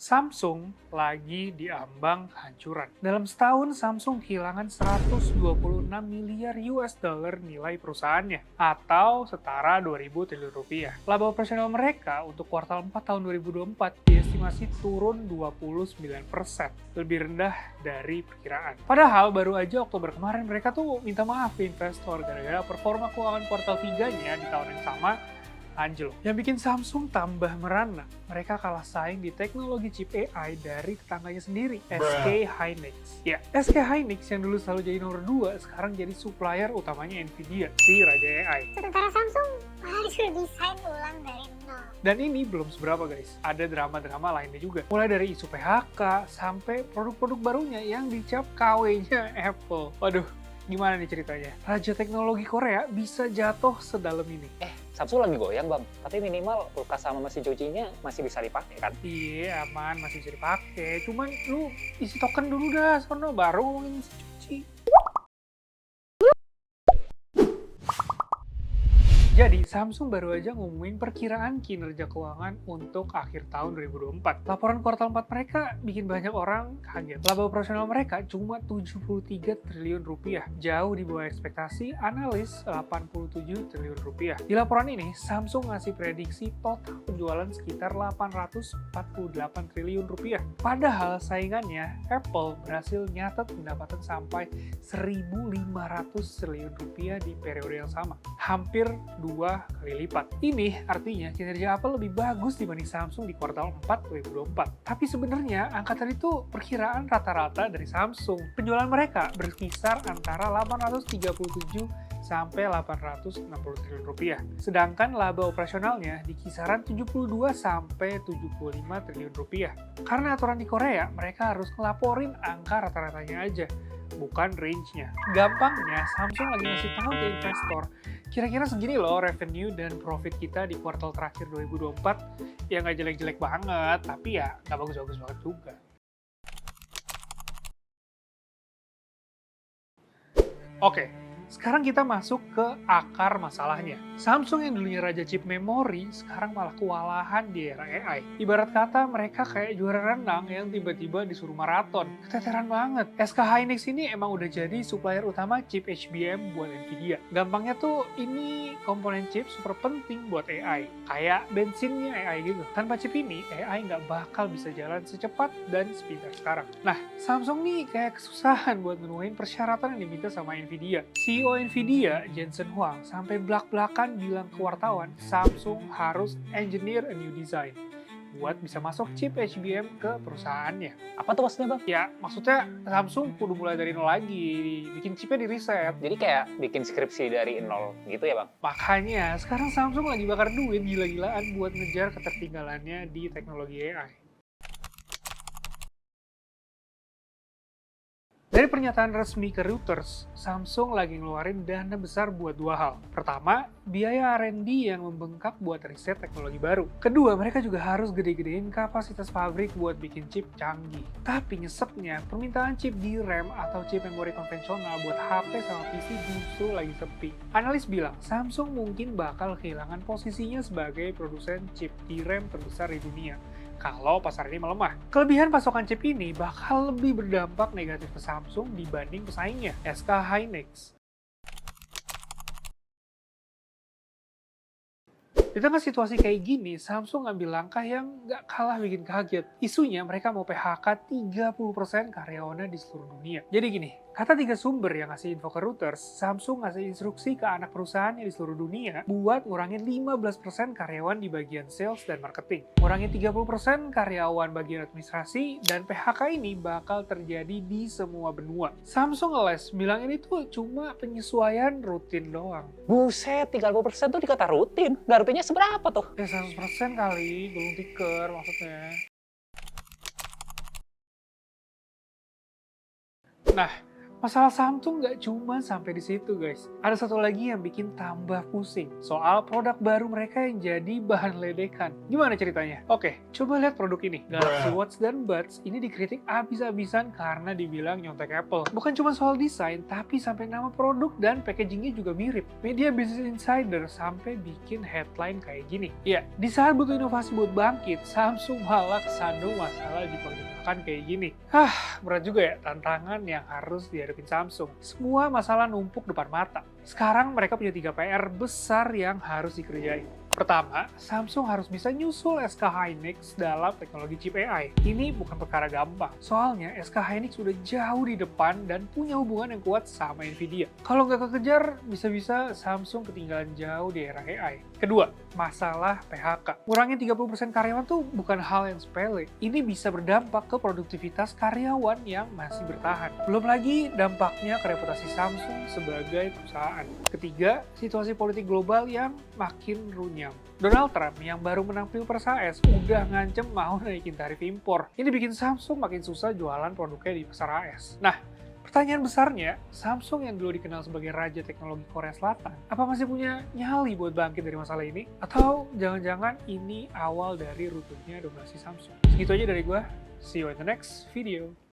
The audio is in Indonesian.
Samsung lagi diambang kehancuran. Dalam setahun, Samsung kehilangan 126 miliar US dollar nilai perusahaannya, atau setara 2.000 triliun rupiah. Laba operasional mereka untuk kuartal 4 tahun 2024 diestimasi turun 29%, lebih rendah dari perkiraan. Padahal baru aja Oktober kemarin mereka tuh minta maaf ke investor gara-gara performa keuangan kuartal 3-nya di tahun yang sama anjlok. Yang bikin Samsung tambah merana, mereka kalah saing di teknologi chip AI dari tetangganya sendiri, SK Hynix. Ya, SK Hynix yang dulu selalu jadi nomor 2, sekarang jadi supplier utamanya Nvidia, si raja AI. Sementara Samsung harus desain ulang dari nol. Dan ini belum seberapa guys, ada drama-drama lainnya juga. Mulai dari isu PHK, sampai produk-produk barunya yang dicap KW-nya Apple. Waduh, gimana nih ceritanya? Raja teknologi Korea bisa jatuh sedalam ini. Samsung lagi goyang bang, tapi minimal kulkas sama mesin cucinya masih bisa dipakai kan? Iya, aman, masih bisa dipakai. Cuman lu isi token dulu dah, sono baru ngomongin mesin cuci. Jadi, Samsung baru aja ngumumin perkiraan kinerja keuangan untuk akhir tahun 2024. Laporan kuartal 4 mereka bikin banyak orang kaget. Laba operasional mereka cuma 73 triliun rupiah, jauh di bawah ekspektasi analis 87 triliun rupiah. Di laporan ini, Samsung ngasih prediksi total penjualan sekitar 848 triliun rupiah. Padahal saingannya, Apple berhasil nyatet pendapatan sampai 1.500 triliun rupiah di periode yang sama. Hampir 2 kali lipat. Ini artinya kinerja Apple lebih bagus dibanding Samsung di kuartal 4 2024. Tapi sebenarnya angka tadi itu perkiraan rata-rata dari Samsung. Penjualan mereka berkisar antara 837 sampai 860 triliun rupiah. Sedangkan laba operasionalnya di kisaran 72 sampai 75 triliun rupiah. Karena aturan di Korea, mereka harus ngelaporin angka rata-ratanya aja, bukan range-nya. Gampangnya, Samsung lagi ngasih tahu ke investor, kira-kira segini loh revenue dan profit kita di kuartal terakhir 2024, ya nggak jelek-jelek banget, tapi ya nggak bagus-bagus banget juga. Oke, sekarang kita masuk ke akar masalahnya. Samsung yang dulunya raja chip memori, sekarang malah kewalahan di era AI. Ibarat kata mereka kayak juara renang yang tiba-tiba disuruh maraton. Keteteran banget. SK Hynix ini emang udah jadi supplier utama chip HBM buat Nvidia. Gampangnya tuh ini komponen chip super penting buat AI. Kayak bensinnya AI gitu. Tanpa chip ini, AI nggak bakal bisa jalan secepat dan sepintar sekarang. Nah, Samsung nih kayak kesusahan buat menuhin persyaratan yang diminta sama Nvidia. CEO Nvidia, Jensen Huang, sampai belak-belakan bilang ke wartawan, Samsung harus engineer a new design buat bisa masuk chip HBM ke perusahaannya. Apa tuh maksudnya bang? Ya, maksudnya Samsung kudu mulai dari nol lagi, bikin chipnya di riset. Jadi kayak bikin skripsi dari nol gitu ya bang? Makanya, sekarang Samsung lagi bakar duit gila-gilaan buat ngejar ketertinggalannya di teknologi AI. Dari pernyataan resmi ke Reuters, Samsung lagi ngeluarin dana besar buat dua hal. Pertama, biaya R&D yang membengkak buat riset teknologi baru. Kedua, mereka juga harus gede-gedein kapasitas pabrik buat bikin chip canggih. Tapi nyesepnya, permintaan chip DRAM atau chip memori konvensional buat HP sama PC justru lagi sepi. Analis bilang, Samsung mungkin bakal kehilangan posisinya sebagai produsen chip DRAM terbesar di dunia kalau pasar ini melemah. Kelebihan pasokan chip ini bakal lebih berdampak negatif ke Samsung dibanding pesaingnya, SK Hynix. Di tengah situasi kayak gini, Samsung ngambil langkah yang nggak kalah bikin kaget. Isunya mereka mau PHK 30% karyawannya di seluruh dunia. Jadi gini, kata 3 sumber yang ngasih info ke Reuters, Samsung ngasih instruksi ke anak perusahaannya di seluruh dunia buat ngurangin 15% karyawan di bagian sales dan marketing. Ngurangin 30% karyawan bagian administrasi, dan PHK ini bakal terjadi di semua benua. Samsung ngeles bilang ini tuh cuma penyesuaian rutin doang. Buset, 30% tuh dikata rutin. Nggak rutinnya seberapa tuh? Ya 100% kali, gulung tikar maksudnya. Nah, Masalah Samsung nggak cuma sampai di situ guys. Ada satu lagi yang bikin tambah pusing. Soal produk baru mereka yang jadi bahan ledekan. Gimana ceritanya? Oke, coba lihat produk ini. Galaxy Watch dan Buds ini dikritik abis-abisan karena dibilang nyontek Apple. Bukan cuma soal desain, tapi sampai nama produk dan packagingnya juga mirip. Media Business Insider sampai bikin headline kayak gini. Ya, di saat butuh inovasi buat bangkit, Samsung malah kesandung masalah dipergunakan kayak gini. Berat juga ya tantangan yang harus dihadapin Samsung. Semua masalah numpuk depan mata. Sekarang mereka punya 3 PR besar yang harus dikerjain. Pertama, Samsung harus bisa nyusul SK Hynix dalam teknologi chip AI. Ini bukan perkara gampang, soalnya SK Hynix udah jauh di depan dan punya hubungan yang kuat sama Nvidia. Kalau nggak kekejar, bisa-bisa Samsung ketinggalan jauh di era AI. Kedua, masalah PHK. Ngurangin 30% karyawan tuh bukan hal yang sepele. Ini bisa berdampak ke produktivitas karyawan yang masih bertahan. Belum lagi dampaknya ke reputasi Samsung sebagai perusahaan. Ketiga, situasi politik global yang makin runyam. Donald Trump yang baru menang Pilpres AS udah ngancem mau naikin tarif impor. Ini bikin Samsung makin susah jualan produknya di pasar AS. Nah, pertanyaan besarnya, Samsung yang dulu dikenal sebagai raja teknologi Korea Selatan, apa masih punya nyali buat bangkit dari masalah ini? Atau jangan-jangan ini awal dari runtuhnya dominasi Samsung? Segitu aja dari gue. See you in the next video.